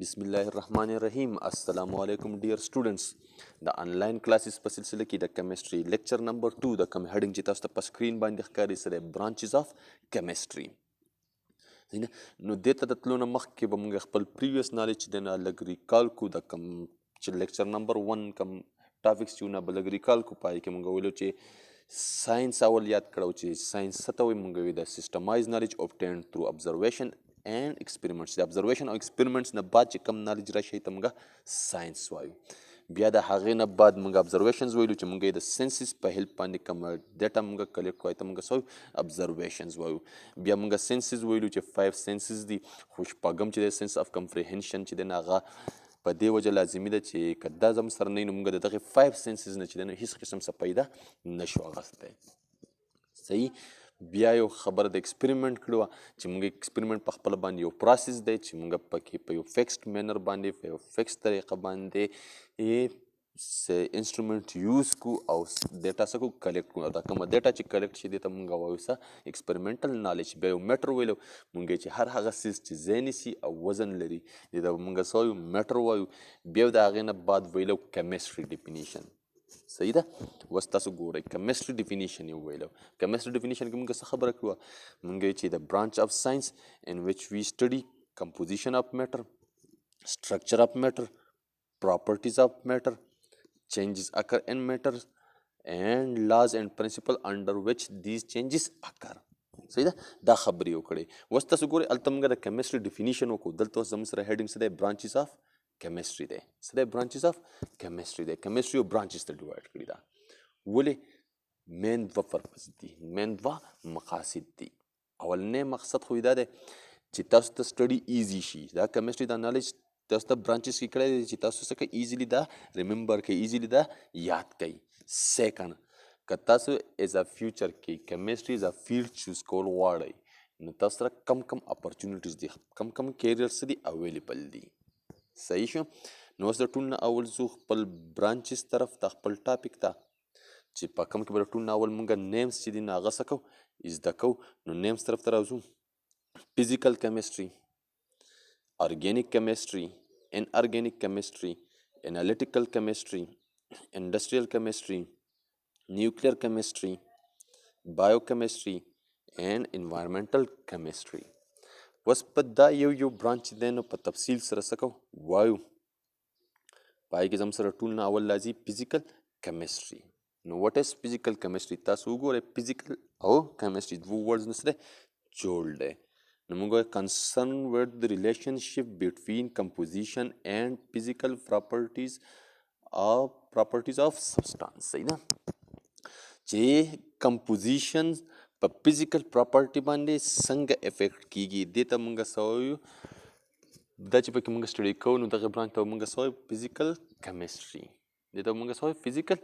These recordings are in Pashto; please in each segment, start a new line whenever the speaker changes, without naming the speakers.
बिस्मिल्लाहिर्रहमानिर्रहीम। अस्सलामु अलैकुम dear students. The online classes په سلسله کې د کیمستري لیکچر نمبر 2 د کوم هډینګ چې تاسو ته په سکرین باندې ښکاري سره برانچز اف کیمستري. نو دې ته د تلو نه مخکې به موږ خپل پریویس نالج چې دی نه لږ ریکال کو د کوم چې لیکچر نمبر 1 کوم ټاپکس چې نه به لږ ریکال کو. پای کې موږ ویلو چې ساينس اول یاد کړو چې ساينس څه ته وایي. موږ وی د سیسټمایز نالج اوبټینډ تھرو observation and experiments. د observation او experiments نه بعد چې کم نالج راشي ته موږ ساينس وایو. بیا د هغې نه بعد موږ observations ویلو چې موږ د سنسز په هیلپ باندې کوم ډیټا موږ کلیکټ کوو ته موږ سو observations وایو. بیا موږ سنسز ویلو چې 5 سنسز دي، خو شپږم چې د سنس اف کمپریهنشن چې دی نه هغه په دې وجه لازمي ده چې که دا زموږ سره نه وي نو موږ د دغې 5 سنسز نه چې دی نو هېڅ قسم څه پیدا نشو اخیستی. صحیح. بیا یو خبره د ایکسپریمنٹ کړو چې موږ ایکسپریمنٹ په خپل باندې یو پروسس دی چې موږ پکې په یو فکسډ مینر باندې په یو فکس طریقه باندې انسټرومنټ یوز کو او ډیټا څه کو کلیکټ کو. دا کومه ډیټا چې کلیکټ شي دې ته موږ وایو څه ایکسپریمنټل نالج. بیا یو میټر ویلو موږ چې هر هغه څیز چې ځای نیسي او وزن لري دې ته موږ څه وایو میټر وایو. بیا د هغې نه بعد ویلو کیمستري ډیفینیشن. صحیح ده. اوس تاسو ګورئ کیمستري ډیفینیشن یې وویلو. کیمستري ډیفینیشن کې موږ څه خبره کړو؟ موږ وایو چې د برانچ اف ساینس in which we study composition of matter, structure of matter, properties of matter, changes occur in matter and laws and principle under which these changes occur. صحیح ده. دا خبرې وکړئ. اوس تاسو ګورئ هلته موږ د کیمستري ډیفینیشن وکړو. دلته اوس زموږ سره هیډینګ څه دی؟ برانچز اف کیمستري دی. څه دی؟ برانچز اف کیمستري دی. کیمستري یو برانچز ته ډیوایډ کړي ده. ولې؟ مین دوه پرپز دي، مین دوه مقاصد دي. اولنی مقصد خو دا دی چې تاسو ته سټډي ایزي شي. دا کیمستري دا نالج تاسو ته برانچز کې کړی دی چې تاسو څه کوئ ایزیلی دا ریممبر کوئ، ایزیلی دا یاد کوئ. سیکنډ، که تاسو ایز ا فیوچر کې کیمستري ایز ا فیلډ چوز کول غواړئ نو تاسو سره کم کم اپرچونیټیز دي، کم کم کیریرز دي اویلیبل دي. صحیح شو. نو اوس د ټول نه اول ځو خپل برانچز طرف ته، خپل ټاپک ته چې په کوم کې به د ټول نه اول مونږ نیمز چې دي نو هغه څه کوو زده کوو. نو نیمز طرف ته راځو. فزیکل کیمستري، organic chemistry, inorganic chemistry, analytical chemistry, industrial chemistry, nuclear chemistry, biochemistry and environmental chemistry. اوس په دا یو برانچ دی نو په تفصیل سره څه کوو وایو. پای کې زموږ سره ټول نه اول راځي فزیکل کیمستري. نو واټ از فزیکل کیمستري؟ تاسو وګورئ فزیکل او کیمستري دوه ورډز نه سره جوړ دی. نو موږ وایو کنسرن ود د ریلیشنشپ بټوین کمپوزیشن اینڈ فزیکل پراپرټیز اف سبسټانس. صحیح ده. چې کمپوزیشن په فزیکل پراپرټي باندې څنګه افیکټ کیږي دې ته موږ څه وایو؟ دا چې پکې موږ سټډي کوو نو دغه برانچ ته موږ څه وایو؟ فزیکل کیمستري. دې ته موږ څه وایو؟ فزیکل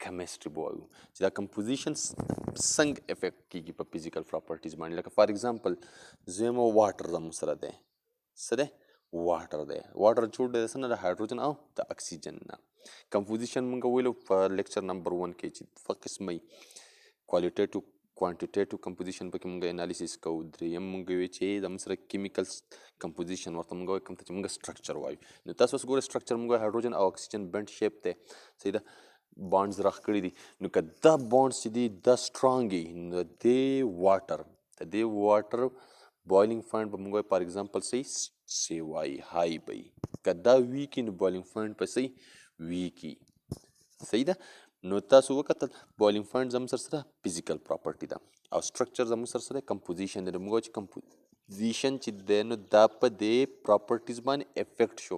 کیمستري به وایو چې دا کمپوزیشن څنګه افیکټ کیږي په فزیکل پراپرټیز باندې. لکه فار ایگزامپل زما واټر زموږ سره دی. څه دی؟ واټر دی. واټر جوړ دی د څه نه؟ د هایډروجن او د اکسیجن نه. کمپوزیشن موږ ویلو په لیکچر نمبر 1 کې چې دوه قسمه کوالیټیټیو کوانټیټیټیو کمپوزیشن پکې موږ انالیسیس کوو. دریم موږ وایو چې زموږ سره کیمیکل کمپوزیشن ورته موږ وایو کوم ته چې موږ سټرکچر وایو. نو تاسو اوس ګورئ سټرکچر موږ هایډروجن او اکسیجن بند شیپ دی. صحیح ده. بانډز راښکړي دي. نو که دا بانډز چې دي دا سټرانګ وي نو د دې واټر بوایلینګ پوینټ به موږ وایو فار ایگزامپل سی وایي های به وي. که دا ویک وي نو بوایلینګ پوینټ به څه ویک وي. صحیح ده. نو تاسو وکتل بوایلینګ پوینټ زموږ سره فزیکل پراپرټي ده او سټرکچر زموږ سره کمپوزیشن دی. نو موږ وایو چې کمپوزیشن چې دی نو دا په دې پراپرټیز باندې افیکټ شو.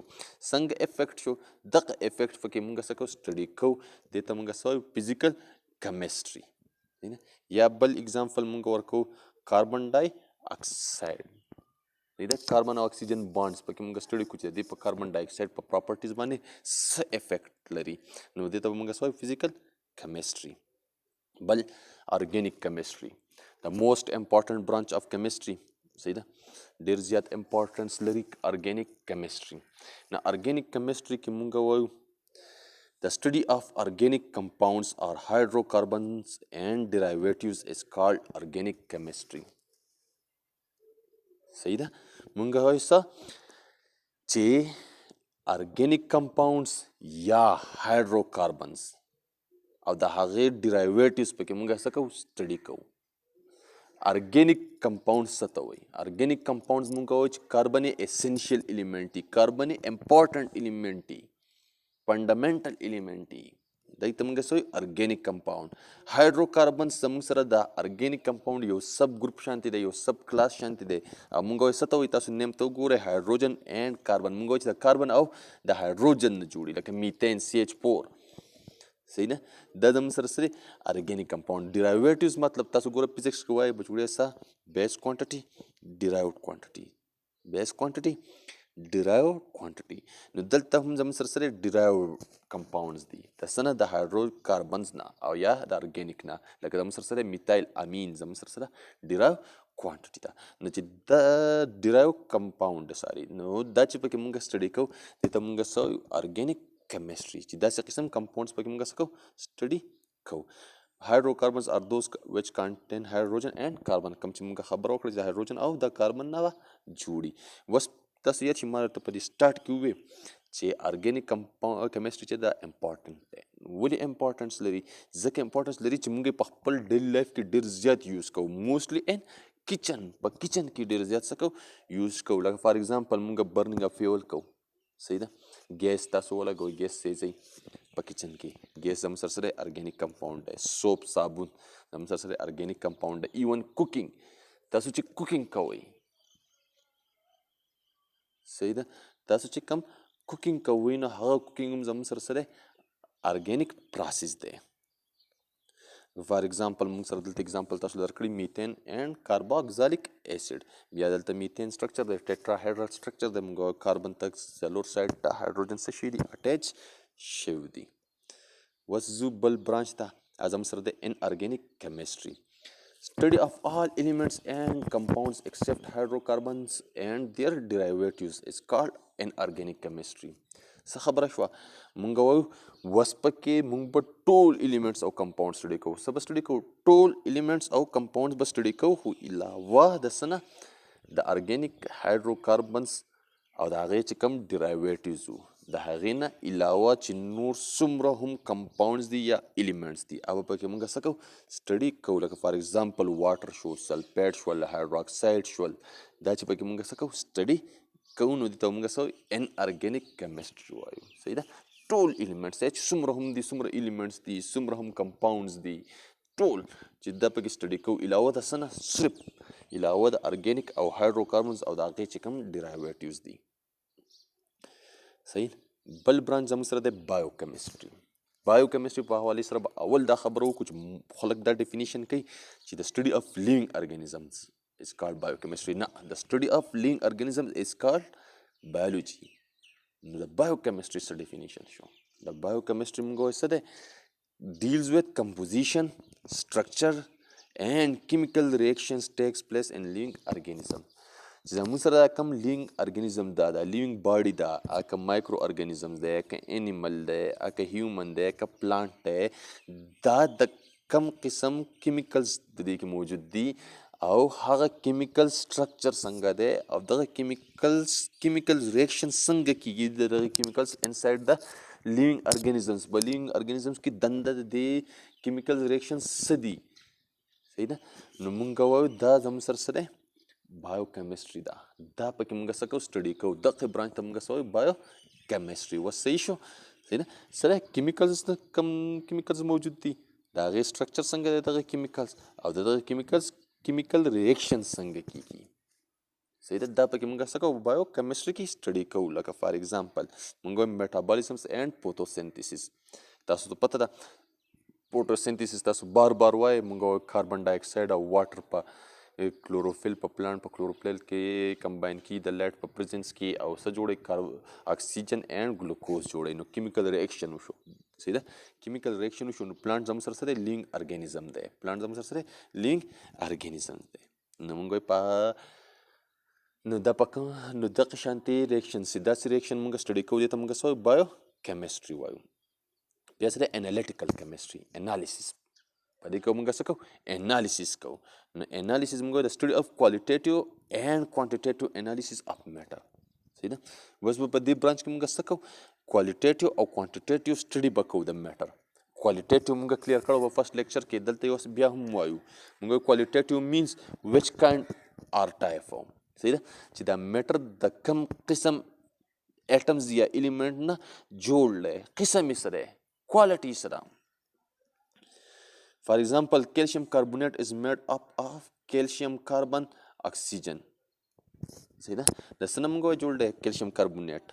څنګه افیکټ شو؟ دغه افیکټ پکې موږ څه کوو؟ سټډي کوو. دې ته موږ څه وایو؟ فزیکل کیمستري. یا بل اگزامپل موږ ورکوو کاربن ډای اکساید. د کاربن او اکسیجن بانډز پکې موږ سټډي کوو چې د دې په کاربن ډای اکساید په پراپرټیز باندې څه افیکټ لري. نو دې ته به موږ څه وایو؟ فزیکل کیمستري. بل ارګینیک کیمستري د موسٹ امپورټنټ برانچ اف کیمستري. صحیح ده. ډېر زیات امپورټنس لري ارګینیک کیمستري. نو ارګینیک کیمستري کې موږ وایو the study of organic compounds or hydrocarbons and derivatives is called organic chemistry. صحیح ده. مونږ وایو څه؟ چې ارګینیک کمپاونډز یا هایدروکاربنز او د هغې ډیرایویټیوز پکې موږ څه کوو سټډي کوو. ارګینیک کمپاونډز څه ته وایي؟ ارګینیک کمپاونډز موږ وایو چې کاربن یې اسینشیل الیمنټ دي، کاربن یې امپورټنټ الیمنټ دي، فنډامنټل الیمنټ دي، دای ته موږ څه وایو؟ ارګینیک کمپاونډ. هایدروکاربنز زموږ سره د ارګینیک کمپاونډ یو سب ګروپ شانتي دی، یو سب کلاس شانتي دی، او موږ وایو څه ته وایي؟ تاسو نیم ته وګورئ، هایدروجن اینډ کاربن. موږ وایو چې د کاربن او د هایدروجن نه جوړي، لکه میتین CH4. صحیح ده؟ دا زموږ سره څه دی؟ ارګینیک کمپاونډ. ډیرایویټیوز مطلب تاسو ګوره فزیکس کې وایي بچوړیا سا بیس کوانټټي ډیرایوډ کوانټټي، بیس کوانټټي ډیرایوډ کوانټټي. نو دلته هم زموږ سره سره ډیرایوډ کمپاونډز دي، د څه نه؟ د هایدرو کاربنز نه او یا د ارګینیک نه، لکه زموږ سره سره میتایل امین زموږ سره سره ډیرایو کوانټټي ده. نو چې د ډیرایو کمپاونډ ساري نو دا چې پکې مونږ سټډي کوو دې ته مونږ څه ارګینیک کیمستري، چې داسې قسم کمپاونډز پکې مونږ څه کوو؟ سټډي کوو. هایدروکاربنز ار دوز وچ کانټین هایدروجن اینڈ کاربن، کوم چې مونږ خبره وکړه چې د هایدروجن او د کاربن نه جوړي. اوس تاسو یاد شي ما ته په دې سټارټ کې وویل چې ارګینیک کیمستري چې دا امپورټنټ دی. ولې امپورټنس لري؟ ځکه امپورټنس لري چې مونږ په خپل ډیلی لایف کې ډېر زیات یوز کوو، موسټلی ان کچن، په کچن کې ډېر زیات څه کوو؟ یوز کوو. لکه فار ایگزامپل مونږ برننګ اف فیول کوو، صحیح ده؟ ګیس تاسو ولګوئ، ګیس سیزئ په کچن کې، ګیس زموږ سره سره ارګینیک کمپاونډ دی. سوپ صابون زموږ سره سره ارګینیک کمپاونډ دی. ایون کوکینګ، تاسو چې کوکینګ کوئ، صحیح ده؟ تاسو چې کوم کوکینګ کوئ نو هغه کوکینګ هم زموږ سره سره ارګینیک پروسس دی. فار ایگزامپل موږ سره دلته اگزامپل تاسو درکړي میتین اینډ کارباکزالیک اسید. بیا دلته میتین سټرکچر دی، ټیټراهایډرل سټرکچر دی، موږ کاربن ته څلور سایډ ته هایدروجن څه شوي دي؟ اټیچ شوي دي. اوس ځو بل برانچ ته، زموږ سره دی ان ارګینیک کیمستري. Study of all elements and compounds except hydrocarbons and their derivatives is called inorganic chemistry. څه خبره شوه؟ مونږ وایو اوس پکې مونږ به ټول ایلیمنټس او کمپاونډ سټډي کوو. څه به سټډي کوو؟ ټول ایلیمنټس او کمپاونډس به سټډي کوو، خو علاوه د څه نه؟ د ارګینیک هایدروکاربنز او د هغې چې کوم ډیرایویټیوز وو، د هغې نه علاوه چې نور څومره هم کمپاونډز دي یا ایلیمنټس دي هغه پکې مونږ څه کوو؟ سټډي کوو. لکه فار ایگزامپل واټر شو، سلفیټ شول، هایدروکساید شول، دا چې پکې مونږ څه کوو؟ سټډي کوو. نو دې ته مونږ څه وایو؟ ان ارګینیک کیمستري وایو. صحیح ده؟ ټول ایلیمنټس چې څومره هم دي، څومره ایلیمنټس دي، څومره هم کمپاونډز دي، ټول چې دا پکې سټډي کوو، علاوه د څه نه؟ صرف علاوه د ارګینیک او هایدروکاربنز او د هغې چې کوم ډیرایویټیوز دي. صحیح. بل برانچ زموږ سره دی بایو کیمستري. بایو کیمستري په حوالې سره به اول دا خبره وکړو چې خلک دا ډیفینیشن کوي چې د سټډي اف لیوینګ ارګانیزمز is called biochemistry. نه، the study of living organisms is called biology. نو د biochemistry څه definition شو؟ د biochemistry موږ وایو څه دی؟ deals with composition, structure and chemical reactions takes place in living organism. چې زموږ سره کوم لیوینګ ارګانیزم دا د لیوینګ باډي دا، که مایکرو ارګانیزمز دی، که انیمل دی، که هیومن دی، که پلانټ دی، دا د کم قسم کیمیکلز د دې کې موجود دي او هغه کیمیکل سټرکچر څنګه دی او دغه کیمیکل ریاکشن څنګه کیږي د دغه کیمیکلز انسایډ د لیوینګ ارګانیزمز. په لیوینګ ارګانیزمز کې دنده د دې کیمیکل ریاکشن څه دي؟ صحیح ده؟ نو مونږ وایو دا زموږ سره څه دی؟ بایو کیمستري ده. دا پکې مونږ څه کوو؟ سټډي کوو. دغه برانچ ته مونږ څه وایو؟ بایو کیمستري. اوس صحیح شو؟ صحیح ده؟ سره کیمیکلز کم کیمیکلز موجود دي، د هغې سټرکچر څنګه دی دغه کیمیکلز او د دغه کیمیکلز کیمیکل ریاکشن څنګه کیږي. صحیح ده؟ دا پکې مونږ څه کوو؟ بایو کیمستري کې سټډي کوو. لکه فار ایگزامپل مونږ وایو میټابولیزمز اینډ فوتوسینتھیسس. تاسو ته پته ده فوټوسینتھیسس تاسو بار بار وایي، مونږ وایو کاربن ډای اکساید او واټر په کلوروفیل په پلانټ په کلوروفیل کې کمباین کی د لایټ په پریزنس کې او څه جوړوي؟ اکسیجن اینډ ګلوکوز جوړوي. نو کیمیکل ریاکشن وشو. صحیح ده؟ کیمیکل ریاکشن وشو. نو پلانټ زموږ سره سره لیوینګ ارګانیزم دی. پلانټ زموږ سره سره لیوینګ ارګانیزم دی. نو مونږ وایو په نو دا په نو دغه شانتې ریاکشن سي، داسې ریاکشن مونږ سټډي کوو، دې ته مونږ څه وایو؟ بایو کیمستري وایو. بیا سره انالیټیکل کیمستري، انالیسیس. په دې کې مونږ څه کوو؟ انالیسیس کوو. نو انالیسیس مونږ د سټډي اف کوالټیټیو اینډ کوانټیټیټیو انالیسیس اف میټر. صحیح ده. اوس به په دې برانچ کې موږ څه کوو؟ کوالټیټیو او کوانټیټیټیو سټډي به کوو د میټر. کوالټیټیو موږ کلیر کړو په فرست لیکچر کې، دلته یې اوس بیا هم وایو. موږ کوالټیټیو مینس وچ کاینډ آر ټایپ آف، صحیح ده، چې دا میټر د کم قسم ایټمز یا ایلیمنٹ نه جوړ دی، قسم یې څه دی، کوالټي څه ده. For example, calcium carbonate is made up of calcium carbon oxygen. صحیح ده. د څه نه موږ جوړ دی؟ کیلشیم کاربونیټ.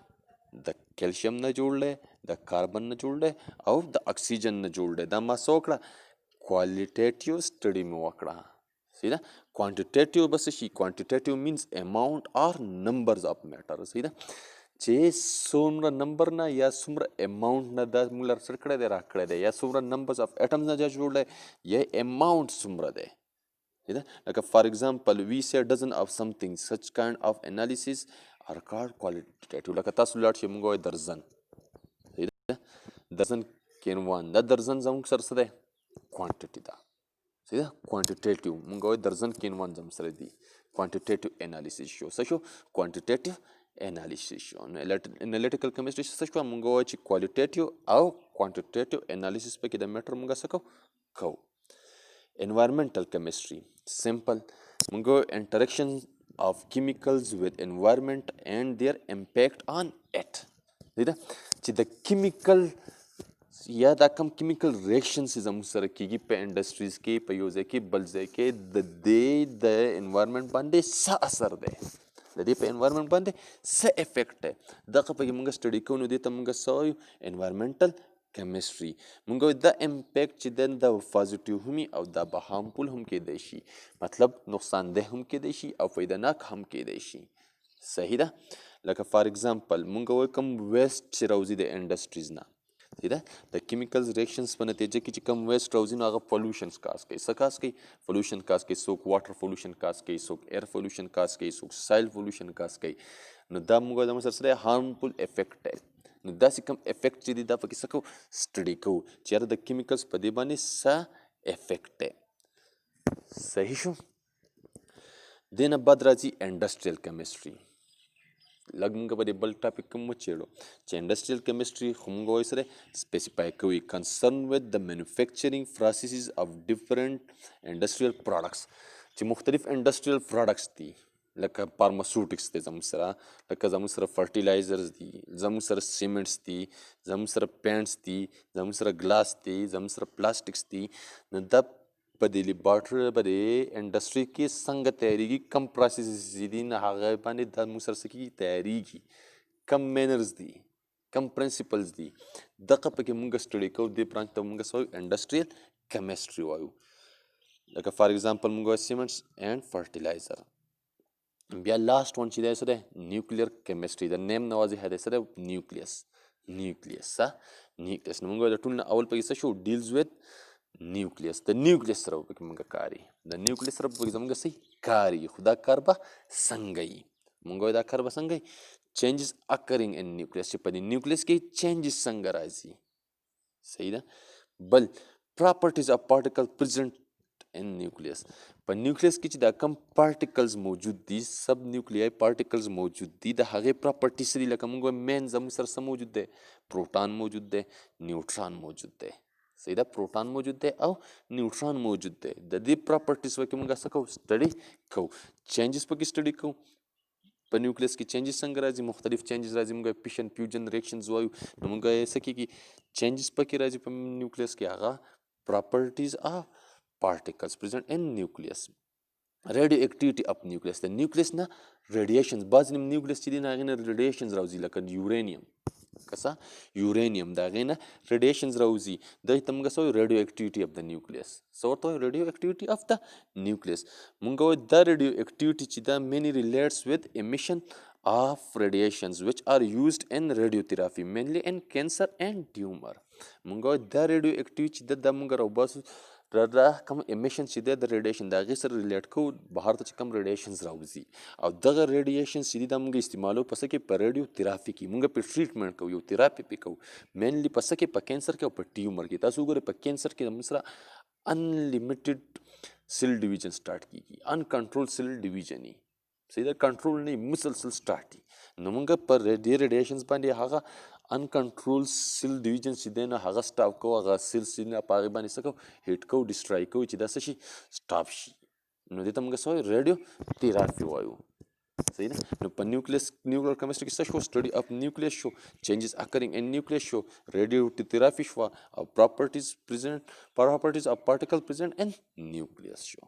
د کیلشیم نه جوړ دی، د کاربن نه جوړ دی او د اکسیجن نه جوړ دی. دا ما څه وکړه؟ کوالټیټیو سټډي مې وکړه. صحیح ده. کوانټیټیټیو به څه شي؟ کوانټیټیټیو مینس اماونٹ اور نمبرز آف میټر. صحیح ده، چې څومره نمبر نه یا څومره اماونٹ نه دا موږ له سره کړی دی، را کړی دی، یا څومره نمبرز آف ایټمز نه جوړ دی، یا اماونٹ څومره دی. Like for example, we say dozen of something. Such kind of analysis are called qualitative. لکه تاسو لاړ شئ موږ وایو درزن. درزن کینوان، دا درزن زموږ سره څه دی؟ کوانټیټي ده. صحیح ده. کوانټیټیټیو موږ وایو درزن کینوان زموږ سره دی. کوانټیټیټیو انالیسیس شو. څه شو؟ کوانټیټیټیو انالیسیس شو. انالیټیکل کیمستري څه شو؟ موږ وایو چې کوالټیټیو او کوانټیټیټیو انالیسیس پکې د میټر موږ څه کوو. Environmental chemistry, simple. Mungo interaction of chemicals with environment and their impact on it. دیده چې د کیمیکل یا دا کم کیمیکل ریاکشنز زموږ سره کیږي په انډسټریز کې، په یو ځای کې بل ځای کې، د دې د انوایرمنټ باندې څه اثر دی، د دې په انوایرمنټ باندې څه افیکټ دی، دغه پکې موږ سټډي کوو. نو دې ته موږ څه وایو؟ انوایرمنټل کیمستري. موږ دا امپیکټ چې دی دا پازیټیو هم او دا به هارمفول هم کیدی شي، مطلب نقصان ده هم کیدی شي او فایدهناک هم کیدی شي. صحیح ده. لکه فار ایگزامپل موږ وایو کوم ویسټ چې راوځي د انډسټریز نه، صحیح ده، د کیمیکلز ریاکشنز په نتیجه کې چې کوم ویسټ راوځي نو هغه پولوشنز کاز کوي. څه کاز کوي؟ پولوشن کاز کوي. څوک واټر پولوشن کاز کوي، څوک ایر پولوشن کاز کوي، څوک سایل پولوشن کاز کوي. نو دا موږ د مثلا سره هارمفول افیکټ دی. نو داسې کوم افیکټ چې دی دا پکې څه کوو؟ سټډي کوو چې یاره د کیمیکلز په دې باندې څه افیکټ دی. صحیح شو. دې نه بعد راځي انډسټریل کیمستري. لږ موږ په دې بل ټاپک کې وچېړو چې انډسټریل کیمستري خو موږ وایو سره سپیسیفای کوي کنسرن وذ د مینوفیکچرینګ پروسیسز اف ډیفرنٹ انډسټریل پروډکټس، چې مختلف انډسټریل پروډکټس دي، لکه فارماسوټکس دی زموږ سره، لکه زموږ سره فرټیلایزرز دي، زموږ سره سیمنټس دي، زموږ سره پینټس دي، زموږ سره ګلاس دی، زموږ سره پلاسټکس دي. نو دا په دې لیبارټري په دې انډسټري کې څنګه تیاریږي، کم پروسیسز دي، نه هغه باندې دا موږ سره څه کېږي؟ تیاریږي. کم مینرز دي، کم پرنسپلز دي، دغه پکې موږ سټډي کوو. دې برانچ ته موږ څه وایو؟ انډسټریل کیمستري وایو. لکه فار ایگزامپل موږ وایو سیمنټس اینډ فرټیلایزر. بیا لاست ون چې دی څه دی؟ نیوکلیر کیمستري. د نیم نه واضح دی څه دی؟ نیوکلیس. نیوکلیس نو موږ وایو د ټول نه اول پکې څه شو؟ ډیلز وذ نیوکلیس. د نیوکلیس سره پکې موږ کاري، د نیوکلیس سره پکې زموږ څه کاري، خو دا کار به څنګه وي؟ موږ وایو دا کار به څنګه وي؟ چینجز اکرینګ ان نیوکلیس، چې په دې نیوکلیس کې چینجز څنګه راځي. صحیح ده. بل پراپرټیز اف پارټیکل پرزنٹ ان نیوکلیس. په نیوکلیس کې چې دا کم پارټیکلز موجود دي، سب نیوکلیای پارټیکلز موجود دي، د هغې پراپرټیز دي. لکه موږ مین زموږ سره څه موجود دی؟ پروټان موجود دی، نیوټران موجود دی. صحیح ده. پروټان موجود دی او نیوټران موجود دی. د دې پراپرټیز پکې موږ څه کوو؟ سټډي کوو. چینجز پکې سټډي کوو. په نیوکلیس کې چینجز څنګه راځي؟ مختلف چینجز راځي. موږ فیشن فیوژن ریاکشنز وایو. نو موږ یې څه کېږي؟ چینجز پکې راځي په نیوکلیس کې، هغه پراپرټیز آف particles present in nucleus. radioactivity of nucleus. د نیوکلیس نه ریډیشنز، بعضې نیوکلیس چې دي نه هغې نه ریډیشنز راوځي، لکه یورینیم، کسا یورینیم د هغې نه ریډیشنز راوځي. دغې ته موږ څه وایو؟ ریډیو اکټیویټي اف د نیوکلیس. څه ورته وایو؟ ریډیو اکټیویټي اف د نیوکلیس. موږ وایو دا ریډیو اکټیویټي چې دا مینی ریلیټس وذ امیشن of radiations which are used in radiotherapy mainly in cancer and tumor. موږ وایو دا ریډیو اکټیویټي چې دا موږ راوباسو دا کوم امیشن چې دی د ریډیشن د هغې سره ریلیټ کوو بهر ته چې کوم ریډیشنز راوځي، او دغه ریډیشنز چې دي دا موږ استعمالو په څه کې؟ په ریډیو تھراپي کې. موږ پرې ټریټمنټ کوو، یو تھراپي پې کوو، مینلی په څه کې؟ په کینسر کې او په ټیومر کې. تاسو وګورئ په کینسر کې زموږ سره انلیمیټډ سیل ډیویژن سټارټ کېږي، ان کنټرول سیل ډیویژن یي. صحیح ده. کنټرول نه مسلسل سټارټ وي. نو موږ په دې ریډیشنز باندې هغه انکنټرول سیل ډیویژن چې دی نو هغه سټاپ کوو، هغه سیل نه په هغې باندې څه کوو هیټ کوو، ډسټرای کوو چې دا څه شي سټاپ شي. نو دې ته موږ څه وایو ریډیو تیرافي وایو. صحیح ده. نو په نیوکلیر کیمستري کې څه شو سټډي اف نیوکلیس شو، چینجز اکرینګ ان نیوکلیس شو، ریډیو تیرافي شو او پراپرټیز اف پارټیکل پریزنټ ان نیوکلیس شو.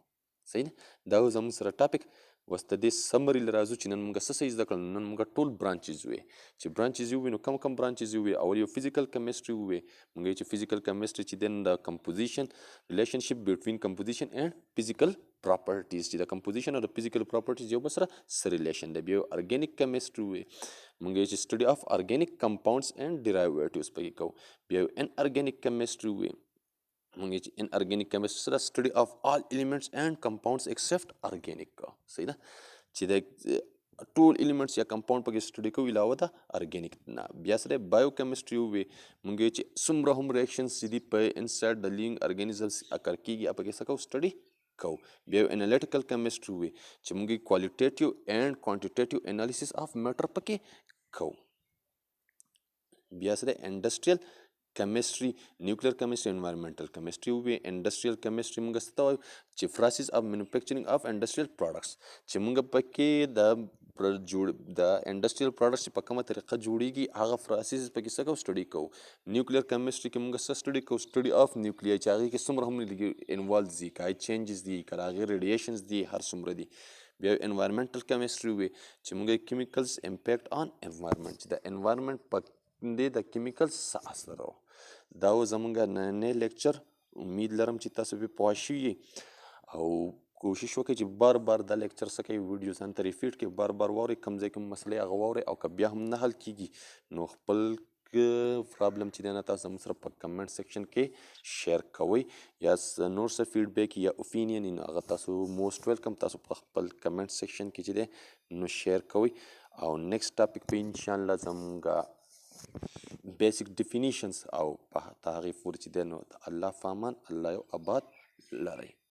صحیح ده. دا و زموږ سره ټاپک. اوس د دې سمري له راځو چې نن موږ څه زده کړل. نن موږ ټول برانچیز وې چې برانچیز وې نو کم برانچیز وې. اول یو فزیکل کیمستري وې، موږ چې فزیکل کیمستري چې دین د کمپوزیشن ریلیشنشپ بټوین کمپوزیشن اینڈ فزیکل پراپرټیز چې د کمپوزیشن او د فزیکل پراپرټیز یو بل سره ریلیشن دی. بیا ارګینیک کیمستري وې، موږ چې سټډي اف ارګینیک کمپاونډز اینڈ ډیرایویټیوز پکې کوو. بیا ان ارګینیک کیمستري وې، موږ چې ان ارګینیک کیمستري سره سټډي اف آل ایلیمنټس اینڈ کمپاونډز ایکسپټ ارګینیک. صحیح ده چې د ټول ایلیمنټس یا کمپاونډ پکې سټډي کوو علاوه د ارګینیک نه. بیا سره بایو کیمستري وې، موږ چې څومره هم ریاکشنز چې دي په انسایډ د لیوینګ ارګانیزمز اکر کیږي هغه پکې څه کوو سټډي کوو. بیا انالیټیکل کیمستري وې چې موږ کوالیټیټیو اینڈ کوانټیټیټیو انالیسیس اف میټر پکې کوو. بیا سره انډسټریل کیمستري، نیوکلیر کیمستري، انوایرمنټل کیمستري وې. انډسټریل کیمستري موږ څه ته وایو چې پروسیس اف مینوفیکچرینګ اف انډسټریل پروډکټس، چې موږ پکې د انډسټریل پروډکټس چې په کومه طریقه جوړیږي هغه پروسیس پکې څه کوو سټډي کوو. نیوکلیر کیمستري کې موږ څه سټډي کوو سټډي اف نیوکلیای چې هغې کې څومره هم انوالو دي، که چینجز دي، که د هغې ریډیشنز دي، هر څومره دي. بیا انوایرمنټل کیمستري وې چې موږ کیمیکلز امپیکټ آن انوایرمنټ، چې د انوایرمنټ په دې د کیمیکلز څه اثر و. دا و زموږ نننی لیکچر. امید لرم چې تاسو پرې پوه شوي او کوشش وکړئ چې بار دا لیکچر څه کوئ ویډیو ځان ته ریپیټ کړئ، بار واورئ، کوم ځای کې مسلې هغه واورئ، او که بیا هم نه حل کیږي نو خپل پرابلم چې دی نه تاسو زموږ سره په کمنټ سیکشن کې شیر کوئ، یا نور څه فیډبیک یا اوپینین هغه تاسو موسټ ویلکم تاسو په خپل کمنټ سیکشن کې چې دی نو شیر کوئ. او نیکسټ ټاپک به انشاءالله زموږ بیسک ډیفینیشنز او په هغې پورې چې دی نو الله په امان، الله یو آباد لرئ.